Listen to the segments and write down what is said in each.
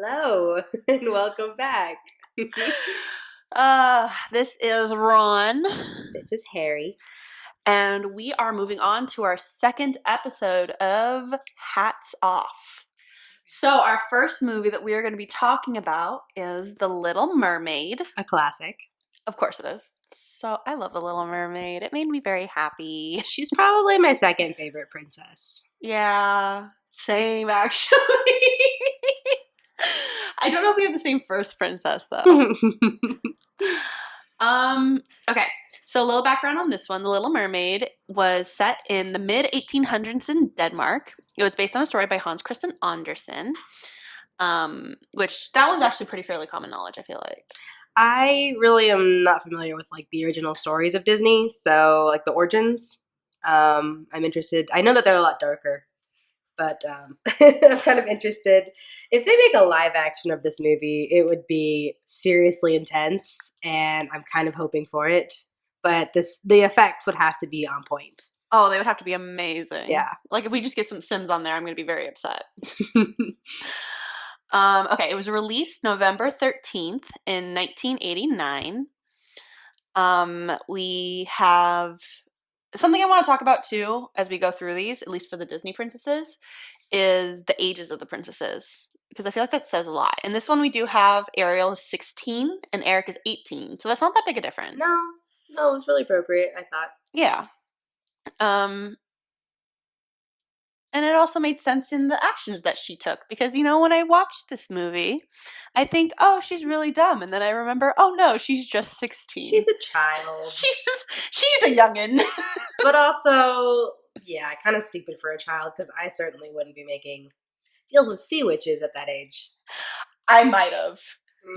Hello and welcome back. This is Ron, This is Harry. and we are moving on to our second episode of Hats Off. So, our first movie that we are going to be talking about is The Little Mermaid. A classic. Of course it is. So, I love The Little Mermaid. It made me very happy. She's probably my second favorite princess. Yeah, same actually. I don't know if we have the same first princess though. Okay, so a little background on this one. The Little Mermaid was set in the mid-1800s in Denmark. It was based on a story by Hans Christian Andersen, which that one's actually pretty fairly common knowledge, I feel like. I really am not familiar with the original stories of Disney, so the origins. I'm interested. I know that they're a lot darker, but I'm kind of interested. If they make a live action of this movie, it would be seriously intense, and I'm kind of hoping for it. But the effects would have to be on point. Oh, they would have to be amazing. Yeah. Like, if we just get some Sims on there, I'm going to be very upset. Okay, it was released November 13th in 1989. We have something I want to talk about, too, as we go through these, at least for the Disney princesses, is the ages of the princesses. Because I feel like that says a lot. In this one, we do have Ariel is 16 and Eric is 18. So that's not that big a difference. No, it was really appropriate, I thought. Yeah. And it also made sense in the actions that she took. Because, when I watched this movie, I think, oh, she's really dumb. And then I remember, oh, no, she's just 16. She's a child. She's a youngin'. But also, yeah, kind of stupid for a child, because I certainly wouldn't be making deals with sea witches at that age. I might have.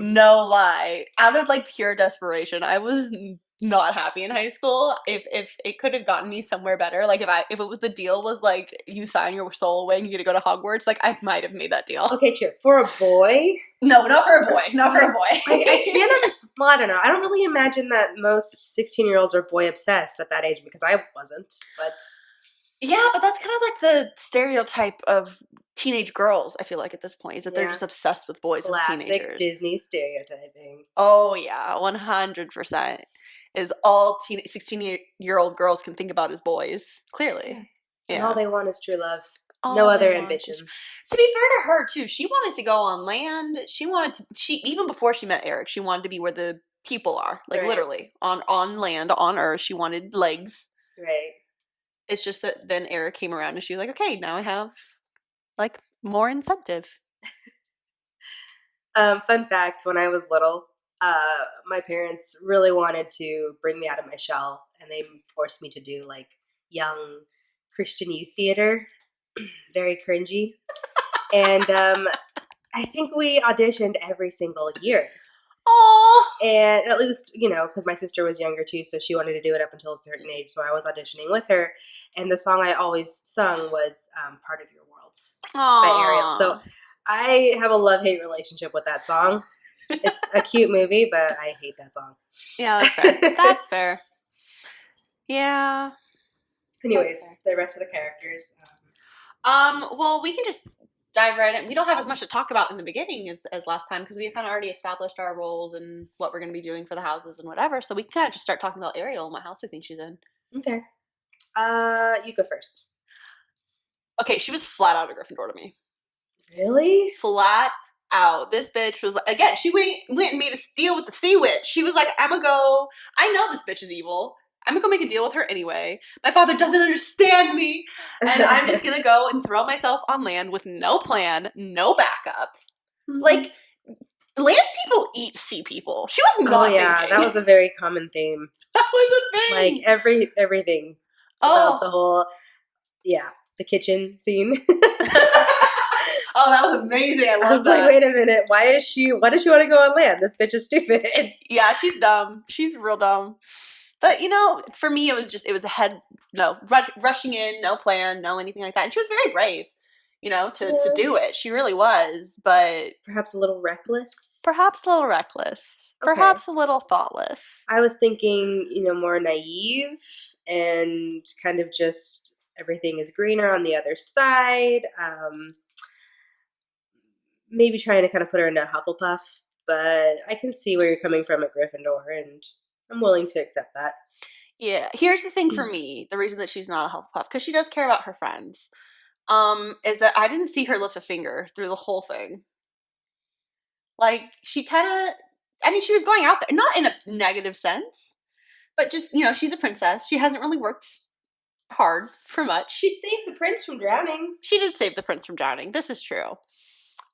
No lie. Out of pure desperation, I was not happy in high school. If it could have gotten me somewhere better, if it was the deal was you sign your soul away and you get to go to Hogwarts, I might have made that deal. Okay, sure. For a boy? No, not for a boy. Not for a boy. I can't. Well, I don't know. I don't really imagine that most 16-year-olds are boy obsessed at that age, because I wasn't. But yeah, but that's kind of the stereotype of teenage girls, I feel like, at this point, is that they're just obsessed with boys as teenagers. Classic Disney stereotyping. Oh, yeah, 100%. Is all 16-year-old girls can think about as boys, clearly. Yeah. And all they want is true love. No other ambition. To be fair to her, too, she wanted to go on land. Even before she met Eric, she wanted to be where the people are. Literally. On land, on Earth, she wanted legs. Right. It's just that then Eric came around and she was like, okay, now I have, more incentive. Fun fact, when I was little, my parents really wanted to bring me out of my shell, and they forced me to do, young Christian youth theater. Very cringy. And I think we auditioned every single year. Aww. And at least, because my sister was younger too, so she wanted to do it up until a certain age, so I was auditioning with her. And the song I always sung was Part of Your World by Ariel. So I have a love-hate relationship with that song. It's a cute movie, but I hate that song. Yeah, that's fair. That's fair. Yeah. Anyways, the rest of the characters. Well, we can just dive right in. We don't have as much to talk about in the beginning as last time, because we kind of already established our roles and what we're going to be doing for the houses and whatever. So we can kind of just start talking about Ariel and what house I think she's in. Okay. You go first. Okay, she was flat out a Gryffindor to me. Really? Flat out. This bitch was again, she went and made a deal with the sea witch. She was like, I know this bitch is evil. I'm gonna go make a deal with her anyway. My father doesn't understand me. And I'm just gonna go and throw myself on land with no plan, no backup. Mm-hmm. Land people eat sea people. She was not thinking. That was a very common theme. That was a thing. Everything. About the whole, the kitchen scene. Oh, that was amazing. I was that. Wait a minute. Why does she want to go on land? This bitch is stupid. Yeah, she's dumb. She's real dumb. But, for me, it was rushing in, no plan, no anything like that. And she was very brave, to do it. She really was, but... Perhaps a little reckless? Perhaps a little reckless. Okay. Perhaps a little thoughtless. I was thinking, more naive and kind of just everything is greener on the other side. maybe trying to kind of put her into Hufflepuff, but I can see where you're coming from at Gryffindor, and I'm willing to accept that. Yeah. Here's the thing for me, the reason that she's not a Hufflepuff, because she does care about her friends, is that I didn't see her lift a finger through the whole thing. Like, she kind of, I mean, she was going out there, not in a negative sense, but just, she's a princess. She hasn't really worked hard for much. She saved the prince from drowning. She did save the prince from drowning. This is true.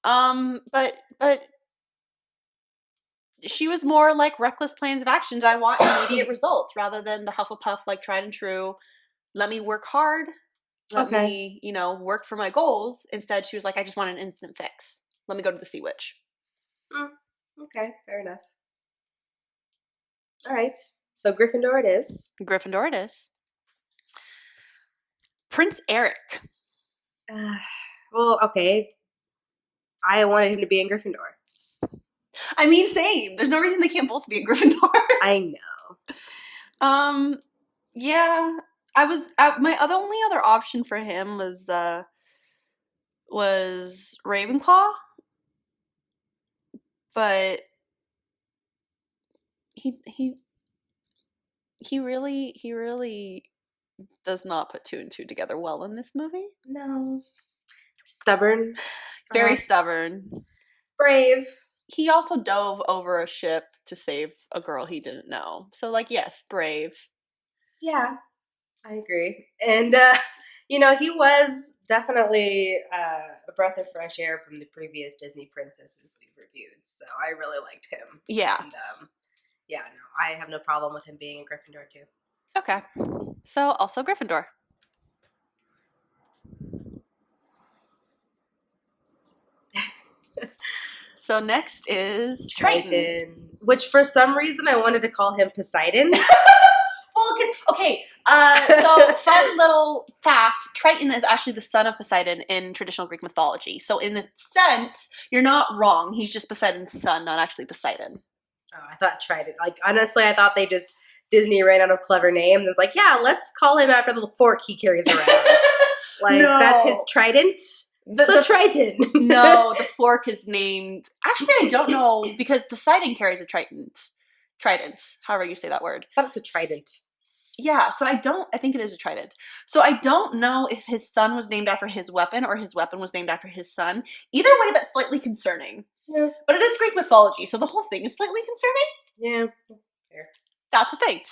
But she was more like reckless plans of action. I want immediate results rather than the Hufflepuff, like tried and true. Let me work hard. Let me, work for my goals. Instead, she was like, I just want an instant fix. Let me go to the Sea Witch. Okay, fair enough. All right, so Gryffindor it is. Gryffindor it is. Prince Eric. Well, okay. I wanted him to be in Gryffindor. I mean, same. There's no reason they can't both be in Gryffindor. I know. Yeah. I was my only other option for him was Ravenclaw, but he really does not put two and two together well in this movie. No. Stubborn. Very stubborn. Brave. He also dove over a ship to save a girl he didn't know. So, like, yes, brave. Yeah, I agree. And, he was definitely a breath of fresh air from the previous Disney princesses we reviewed. So I really liked him. Yeah. And, I have no problem with him being in Gryffindor, too. Okay. So, also Gryffindor. So next is Triton. Which for some reason I wanted to call him Poseidon. Well, okay. So fun little fact, Triton is actually the son of Poseidon in traditional Greek mythology. So in a sense, you're not wrong. He's just Poseidon's son, not actually Poseidon. Oh, I thought Triton. Like, honestly, I thought Disney ran out of clever names. It's like, yeah, let's call him after the fork he carries around. No. That's his trident. The Triton. No, the fork is named. Actually, I don't know because Poseidon carries a trident. Trident, however you say that word. I thought it's a trident. Yeah, so I think it is a trident. So I don't know if his son was named after his weapon or his weapon was named after his son. Either way, that's slightly concerning. Yeah. But it is Greek mythology, so the whole thing is slightly concerning. Yeah. Fair. That's a thing.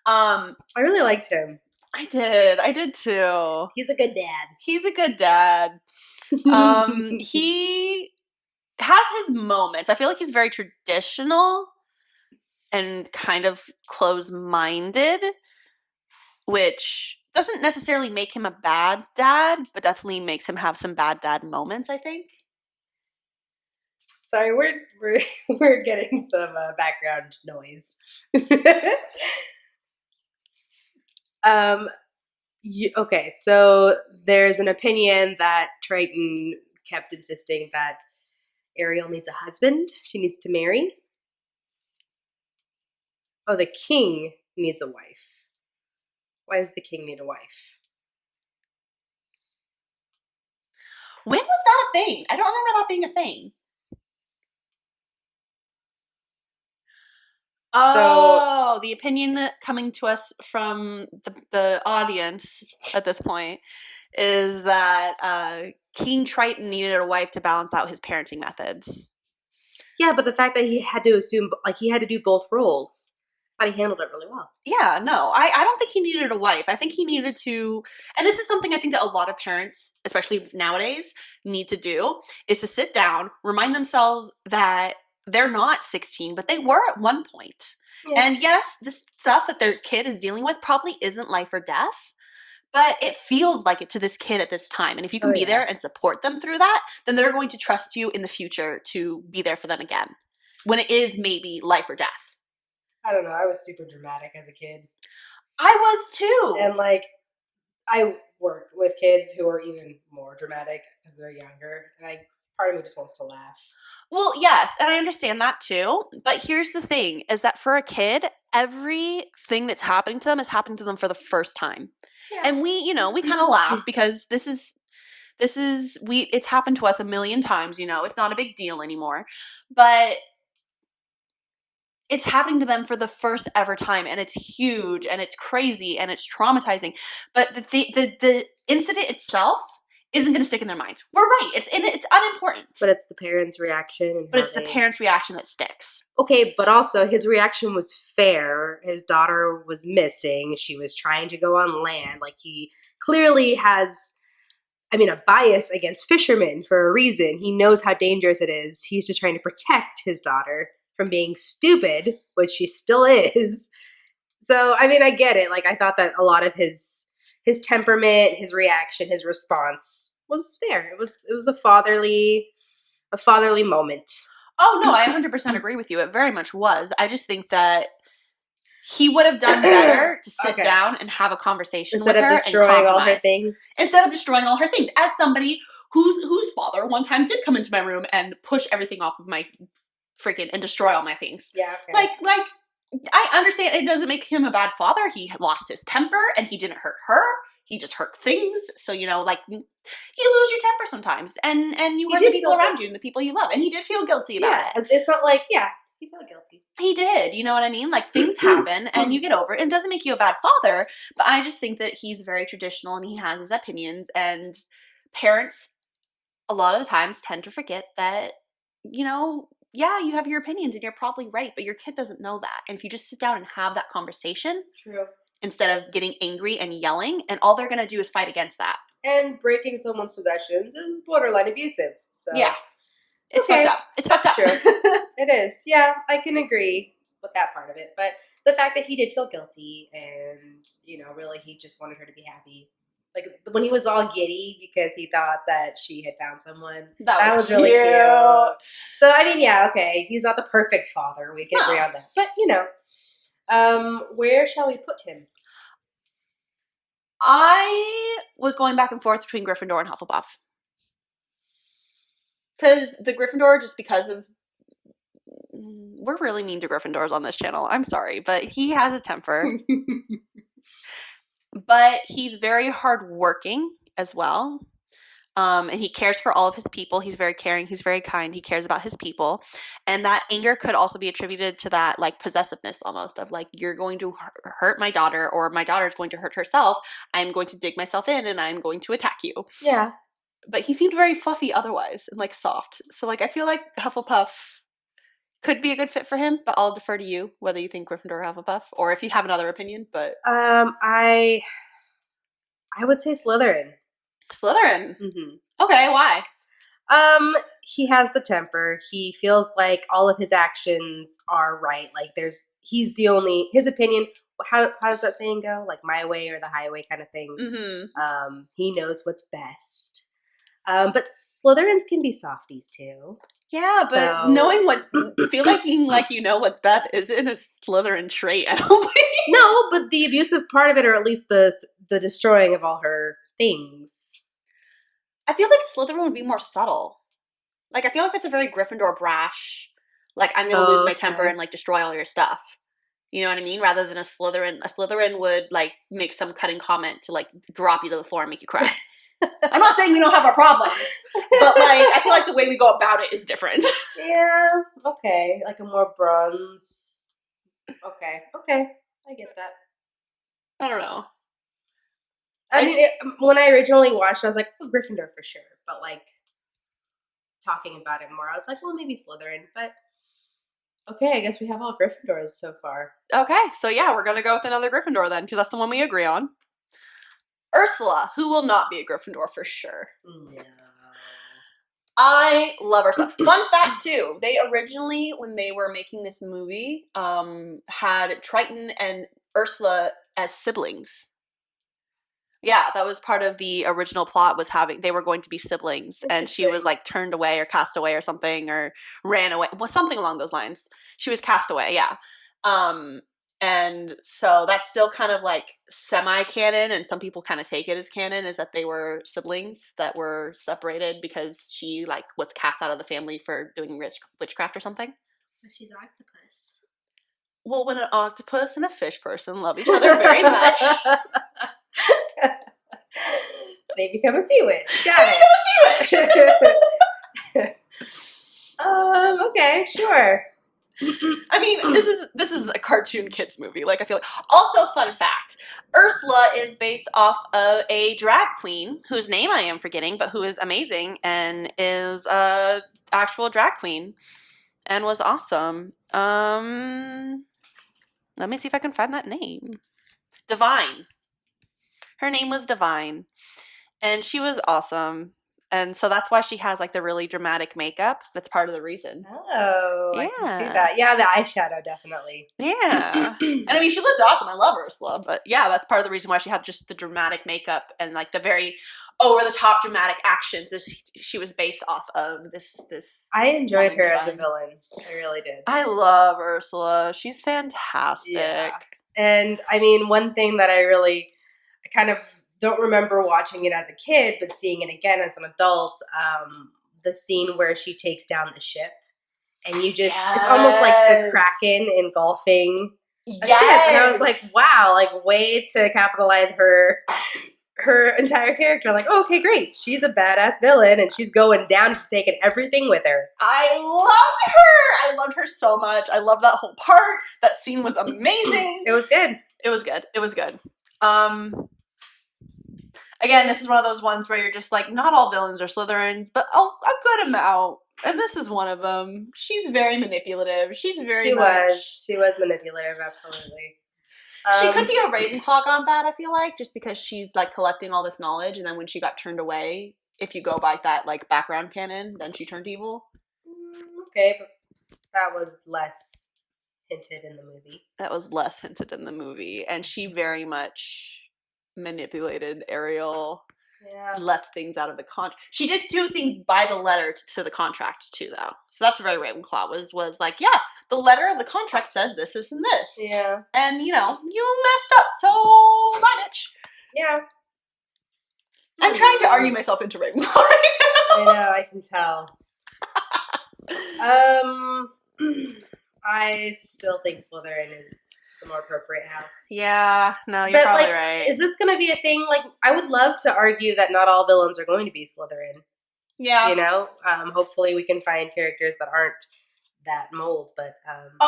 I really liked him. I did too. He's a good dad. He's a good dad. He has his moments. I feel like he's very traditional and kind of close-minded, which doesn't necessarily make him a bad dad, but definitely makes him have some bad dad moments, I think. Sorry, we're getting some background noise. Okay, so there's an opinion that Triton kept insisting that Ariel needs a husband. She needs to marry. Oh, the king needs a wife. Why does the king need a wife? When was that a thing? I don't remember that being a thing. Oh, the opinion coming to us from the audience at this point is that King Triton needed a wife to balance out his parenting methods. Yeah, but the fact that he had to do both roles, I thought he handled it really well. Yeah, no, I don't think he needed a wife. I think he needed to, and this is something I think that a lot of parents, especially nowadays, need to do, is to sit down, remind themselves that they're not 16, but they were at one point. Yeah. And yes, this stuff that their kid is dealing with probably isn't life or death, but it feels like it to this kid at this time. And if you can be there and support them through that, then they're going to trust you in the future to be there for them again when it is maybe life or death. I don't know. I was super dramatic as a kid. I was too. And I work with kids who are even more dramatic because they're younger. And part of me just wants to laugh. Well, yes, and I understand that too. But here's the thing, is that for a kid, everything that's happening to them is happening to them for the first time. Yeah. And we kind of laugh because this is It's happened to us a million times, you know, it's not a big deal anymore. But it's happening to them for the first ever time, and it's huge and it's crazy and it's traumatizing. But the incident itself isn't going to stick in their minds. We're right. It's unimportant. But it's the parents' reaction. And but it's the parents' reaction that sticks. Okay, but also his reaction was fair. His daughter was missing. She was trying to go on land. Like, he clearly has, I mean, a bias against fishermen for a reason. He knows how dangerous it is. He's just trying to protect his daughter from being stupid, which she still is. So, I mean, I get it. Like, I thought that a lot of his temperament, his reaction, his response was fair. It was a fatherly moment. Oh, no, I 100% agree with you. It very much was. I just think that he would have done better to sit down and have a conversation with her and compromise. Instead of destroying all her things. Instead of destroying all her things. As somebody whose father one time did come into my room and push everything off of my freaking and destroy all my things. Yeah, okay. Like, I understand it doesn't make him a bad father. He lost his temper and he didn't hurt her. He just hurt things. So, you know, like, you lose your temper sometimes. And you hurt the people around you and the people you love. And he did feel guilty about it. It's not like, he felt guilty. He did. You know what I mean? Like, things happen and you get over it. And it doesn't make you a bad father. But I just think that he's very traditional and he has his opinions. And parents, a lot of the times, tend to forget that, you know, yeah, you have your opinions and you're probably right, but your kid doesn't know that. And if you just sit down and have that conversation, true, instead of getting angry and yelling, and all they're going to do is fight against that. And breaking someone's possessions is borderline abusive. So yeah, it's fucked up. It's fucked up. Sure. It is. Yeah, I can agree with that part of it. But the fact that he did feel guilty and, you know, really he just wanted her to be happy. Like, when he was all giddy because he thought that she had found someone. That was really cute. So, I mean, yeah, okay. He's not the perfect father. We can agree on that. But, you know, where shall we put him? I was going back and forth between Gryffindor and Hufflepuff. Because the Gryffindor, just because of... We're really mean to Gryffindors on this channel. I'm sorry. But he has a temper. But he's very hardworking as well. And he cares for all of his people. He's very caring. He's very kind. He cares about his people. And that anger could also be attributed to that, like, possessiveness almost of, like, you're going to hurt my daughter or my daughter is going to hurt herself. I'm going to dig myself in and I'm going to attack you. Yeah. But he seemed very fluffy otherwise and, like, soft. So, like, I feel like Hufflepuff could be a good fit for him, but I'll defer to you whether you think Gryffindor or Hufflepuff or if you have another opinion. But I would say Slytherin. Slytherin? Mm-hmm. Okay, why? He has the temper. He feels like all of his actions are right. Like, he's the only, his opinion, how does that saying go? Like, my way or the highway kind of thing. Mm-hmm. He knows what's best. But Slytherins can be softies too. Yeah, but knowing feeling like you know what's best isn't a Slytherin trait, I don't think. No, but the abusive part of it, or at least the destroying of all her things. I feel like Slytherin would be more subtle. Like, I feel like that's a very Gryffindor brash, like, I'm going to lose my temper and, like, destroy all your stuff. You know what I mean? Rather than a Slytherin would, like, make some cutting comment to, like, drop you to the floor and make you cry. I'm not saying we don't have our problems, but, like, I feel like the way we go about it is different. Yeah, okay. Like a more bronze. Okay, I get that. I don't know. I mean, when I originally watched it, I was like, oh, Gryffindor for sure. But, like, talking about it more, I was like, well, maybe Slytherin. But, okay, I guess we have all Gryffindors so far. Okay, so yeah, we're going to go with another Gryffindor then, because that's the one we agree on. Ursula, who will not be a Gryffindor for sure. No. I love Ursula. Fun fact, too. They originally, when they were making this movie, had Triton and Ursula as siblings. Yeah, that was part of the original plot, was they were going to be siblings, and she was, like, turned away or cast away or something, or ran away. Well, something along those lines. She was cast away, yeah. And so that's still kind of, like, semi-canon, and some people kind of take it as canon, is that they were siblings that were separated because she, like, was cast out of the family for doing witchcraft or something. But she's an octopus. Well, when an octopus and a fish person love each other very much... They become a sea witch. Got They become a sea witch. it. Okay, sure. I mean, this is a cartoon kids movie. Like I feel like. Also, fun fact: Ursula is based off of a drag queen whose name I am forgetting, but who is amazing and is a actual drag queen and was awesome. Let me see if I can find that name. Divine. Her name was Divine, and she was awesome. And so that's why she has like the really dramatic makeup. That's part of the reason. Oh, I can see Yeah. that. Yeah, the eyeshadow, definitely. Yeah. And I mean, she looks awesome. I love Ursula. But yeah, that's part of the reason why she had just the dramatic makeup and like the very over the top dramatic actions. Is she was based off of this. I enjoyed her as a Divine. villain. I really did. I love Ursula. She's fantastic. Yeah. And I mean, one thing that I kind of don't remember watching it as a kid, but seeing it again as an adult, the scene where she takes down the ship. And you just, it's almost like the Kraken engulfing a ship. And I was like, wow, like way to capitalize her entire character. Like, oh, okay, great. She's a badass villain and she's going down. She's taking everything with her. I loved her. I loved her so much. I loved that whole part. That scene was amazing. It was good. It was good. It was good. Again, this is one of those ones where you're just like, not all villains are Slytherins, but a good amount. And this is one of them. She's very manipulative. She was manipulative, absolutely. She could be a Ravenclaw gone bad, I feel like, just because she's like collecting all this knowledge, and then when she got turned away, if you go by that like background canon, then she turned evil. Okay, but that was less hinted in the movie. And she very much manipulated Ariel. Yeah. Left things out of the contract. She did do things by the letter to the contract too, though. So that's very Ravenclaw. Was like, yeah, the letter of the contract says this, this, and this. Yeah. And you messed up, so bye, bitch. Yeah. I'm trying to argue myself into Ravenclaw right now. I know, I can tell. I still think Slytherin is the more appropriate house. Yeah, no, you're probably right. Is this going to be a thing? Like, I would love to argue that not all villains are going to be Slytherin. Yeah. Hopefully we can find characters that aren't that mold, but...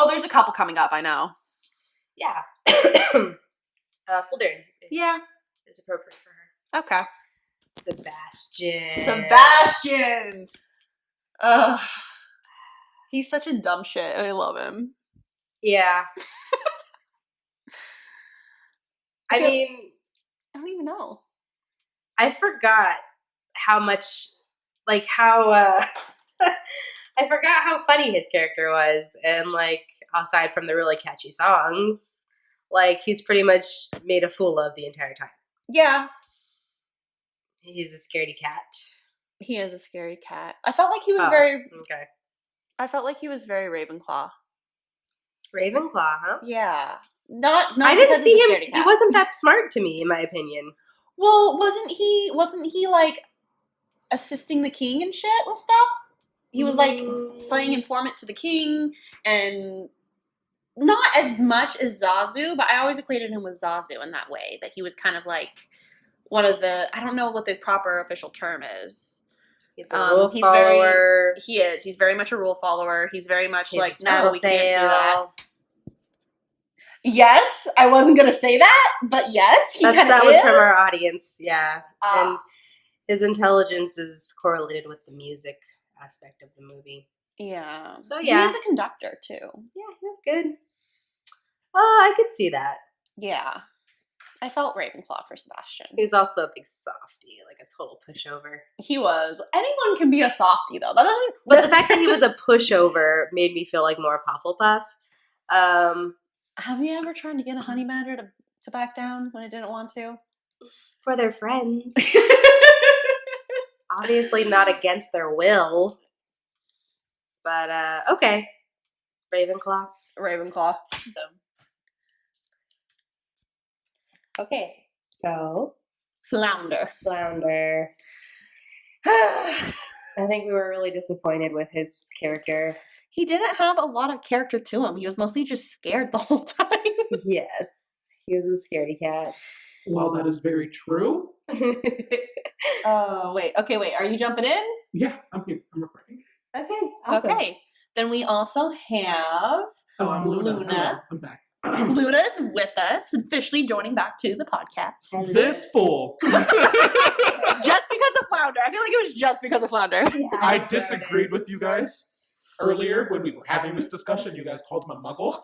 there's a couple coming up, I know. Yeah. Slytherin is appropriate for her. Okay. Sebastian! Ugh. He's such a dumb shit, and I love him. Yeah. I don't even know. I forgot how much, like, how, I forgot how funny his character was, and, like, aside from the really catchy songs, like, he's pretty much made a fool of the entire time. Yeah. He's a scaredy cat. He is a scaredy cat. I felt like he was Okay. I felt like he was very Ravenclaw. Ravenclaw, huh? Yeah. Not I didn't see him. He wasn't that smart to me, in my opinion. Well, wasn't he like assisting the king and shit with stuff? He was like playing informant to the king, and not as much as Zazu, but I always equated him with Zazu in that way, that he was kind of like one of the, I don't know what the proper official term is. He's a rule follower. He is. He's very much a rule follower. He's very much like, no, we can't do that. Yes, I wasn't going to say that, but yes, that was from our audience, yeah. And his intelligence is correlated with the music aspect of the movie. Yeah. So, yeah. He's a conductor, too. Yeah, he was good. I could see that. Yeah. I felt Ravenclaw for Sebastian. He was also a big softie, like a total pushover. He was. Anyone can be a softie, though. That doesn't... But the fact that he was a pushover made me feel like more Hufflepuff. Have you ever tried to get a honey badger to back down when it didn't want to? For their friends. Obviously not against their will. But, okay. Ravenclaw. Okay, so... Flounder. I think we were really disappointed with his character. He didn't have a lot of character to him. He was mostly just scared the whole time. Yes, he was a scaredy cat. While that is very true, Oh, wait. Okay, wait. Are you jumping in? yeah, I'm here. I'm recording. Okay, awesome. Okay. Then we also have Oh, I'm Luna. Luna. Hello, I'm back. Luna is with us, officially joining back to the podcast. This fool. Just because of Flounder. I feel like it was just because of Flounder. Yeah, I disagreed with you guys earlier when we were having this discussion. You guys called him a muggle.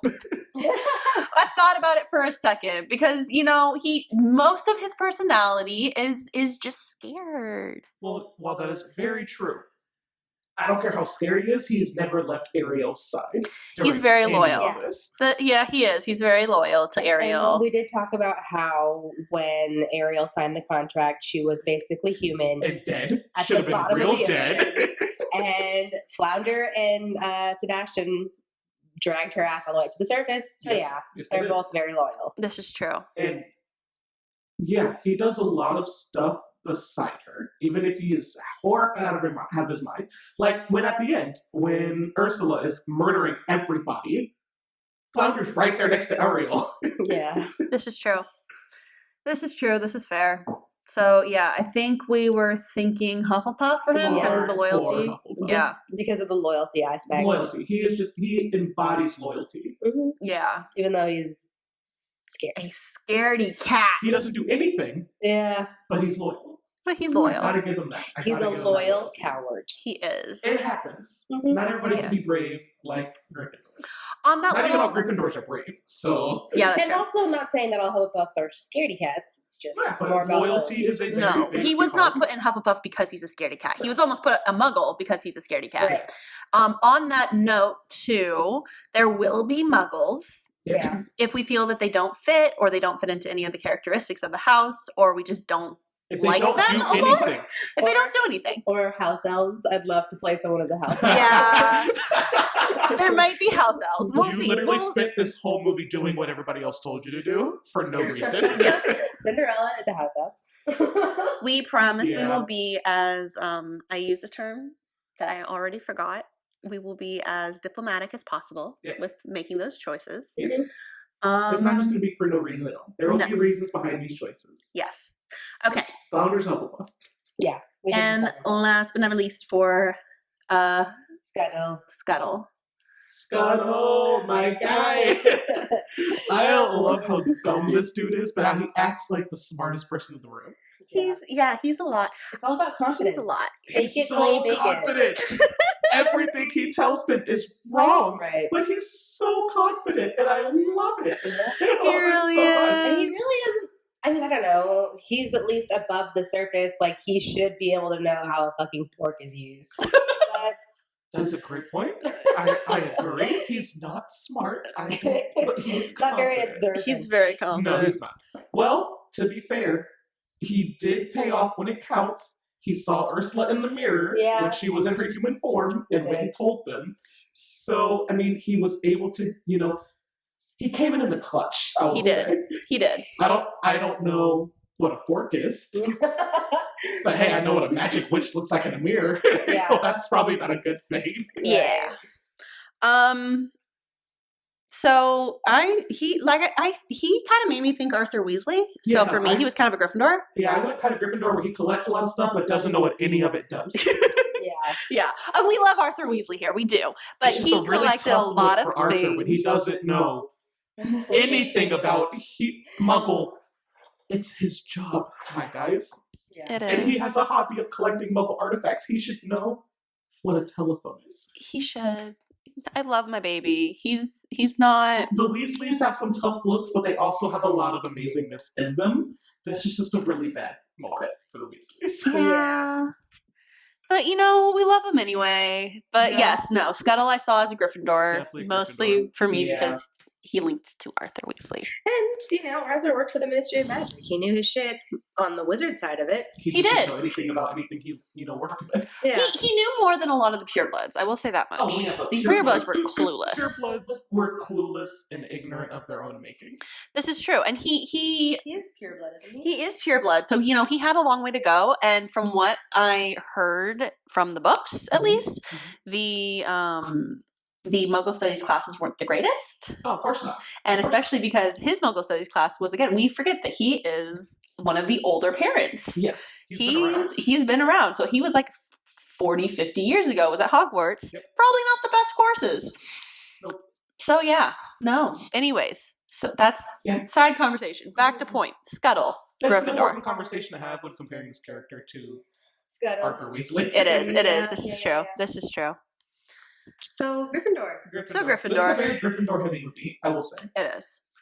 I thought about it for a second because, you know, most of his personality is just scared. Well, while that is very true, I don't care how scared he is, he's never left Ariel's side. He's very during any loyal. of this. Yeah, he is. He's very loyal to Ariel. And we did talk about how when Ariel signed the contract, she was basically human And dead. At Should have the been bottom of real the dead. and Flounder and Sebastian dragged her ass all the way up to the surface. So Yes. yeah, Yes, they they're did. both very loyal. This is true. And yeah, he does a lot of stuff beside her, even if he is horrified out of his mind. Like when at the end, when Ursula is murdering everybody, Flounder's right there next to Ariel. Yeah. This is true. This is true. This is fair. So yeah, I think we were thinking Hufflepuff for him because of the loyalty. Hufflepuff. Yeah. Because of the loyalty aspect. Loyalty. He embodies loyalty. Mhm. Yeah. Even though he's scared. A scaredy cat. He doesn't do anything, Yeah. but he's loyal. But he's I loyal. gotta give him that. I He's gotta a give him that loyal loyalty. coward. He is. It happens. Mhm. Not everybody can be Yes. brave like Gryffindors. On that Not even all little. Gryffindors are brave. So Yeah, that's And true. also not saying that all Hufflepuffs are scaredy cats. It's just yeah, but more about loyalty is a very No, big he was not part. put in Hufflepuff because he's a scaredy cat. He was almost put a Muggle because he's a scaredy cat. Right. On that note, too, there will be Muggles Yeah. if we feel that they don't fit or they don't fit into any of the characteristics of the house, or we just don't. If they like don't them do a lot. anything. If they don't do anything. Or house elves. I'd love to play someone as a house elf. Yeah. There might be house elves. We'll You see. literally We'll- spent this whole movie doing what everybody else told you to do for no reason. Yes. Cinderella is a house elf. We promise we Yeah. will be as I used a term that I already forgot. We will be as diplomatic as possible Yeah. with making those choices. Yeah. It's not just going to be for no reason at all. There will No. be reasons behind these choices. Yes. Okay. Founders Hufflepuff. Yeah. we did And decide. last but not least for Scuttle. Scuttle. Scuttle, my guy. I don't love how dumb this dude is, but how he acts like the smartest person in the room. He's a lot. It's all about confidence. He's a lot. Take He's it so till you make it. confident. Everything he tells them is wrong. Right. But he's so confident, and I love it. I love it really so much. And he is. really doesn't. I mean, I don't know. He's at least above the surface. Like, he should be able to know how a fucking fork is used. But That's a great point. I agree. He's not smart. I don't, but he's not very confident. observant. He's very confident. No, he's not. Well, to be fair, he did pay off when it counts. He saw Ursula in the mirror Yeah. when she was in her human form and went and told them. So, I mean, he was able to, he came in the clutch. I will He did. say. He did. I don't know what a fork is, but hey, I know what a magic witch looks like in a mirror. Yeah. Well, that's probably not a good thing. Yeah. So he kind of made me think Arthur Weasley. So Yeah, for me, he was kind of a Gryffindor. Yeah, I went kind of Gryffindor where he collects a lot of stuff but doesn't know what any of it does. Yeah. Yeah, we love Arthur Weasley here. We do, but It's just he a really collected a tough lot look of for Arthur things. when he doesn't know anything about Muggle. It's his job, my guys. Yeah. It And he is. has a hobby of collecting Muggle artifacts. He should know what a telephone is. He should. I love my baby. He's not. The Weasleys have some tough looks, but they also have a lot of amazingness in them. This is just a really bad moment for the Weasleys. Yeah. But we love him anyway. But Yeah. yes, no, Scuttle I saw as a Gryffindor, Definitely mostly Gryffindor. for me Yeah. because he linked to Arthur Weasley. And, Arthur worked for the Ministry of Magic. He knew his shit on the wizard side of it. He He just did. didn't know anything about anything he, worked with. Yeah. He knew more than a lot of the purebloods. I will say that much. Oh, yeah, but The purebloods were purebloods- clueless. Purebloods were clueless and ignorant of their own making. This is true, and he He is pureblood, isn't he? he is pureblood. So he had a long way to go. And from what I heard from the books, at least, the the Muggle Studies classes weren't the greatest. Oh, of course not. And especially because his Muggle Studies class was, again, we forget that he is one of the older parents. Yes. He's been around. So he was like 40, 50 years ago, was at Hogwarts. Yep. Probably not the best courses. Nope. So yeah, no. Anyways, so that's side conversation. Back to point. Scuttle. It's an Gryffindor. important conversation to have when comparing this character to Arthur Weasley. It is. It is. Yeah, This yeah, is true. yeah. This is true. So Gryffindor. Gryffindor. So This is a Gryffindor. very Gryffindor heavy movie, I will say. It is.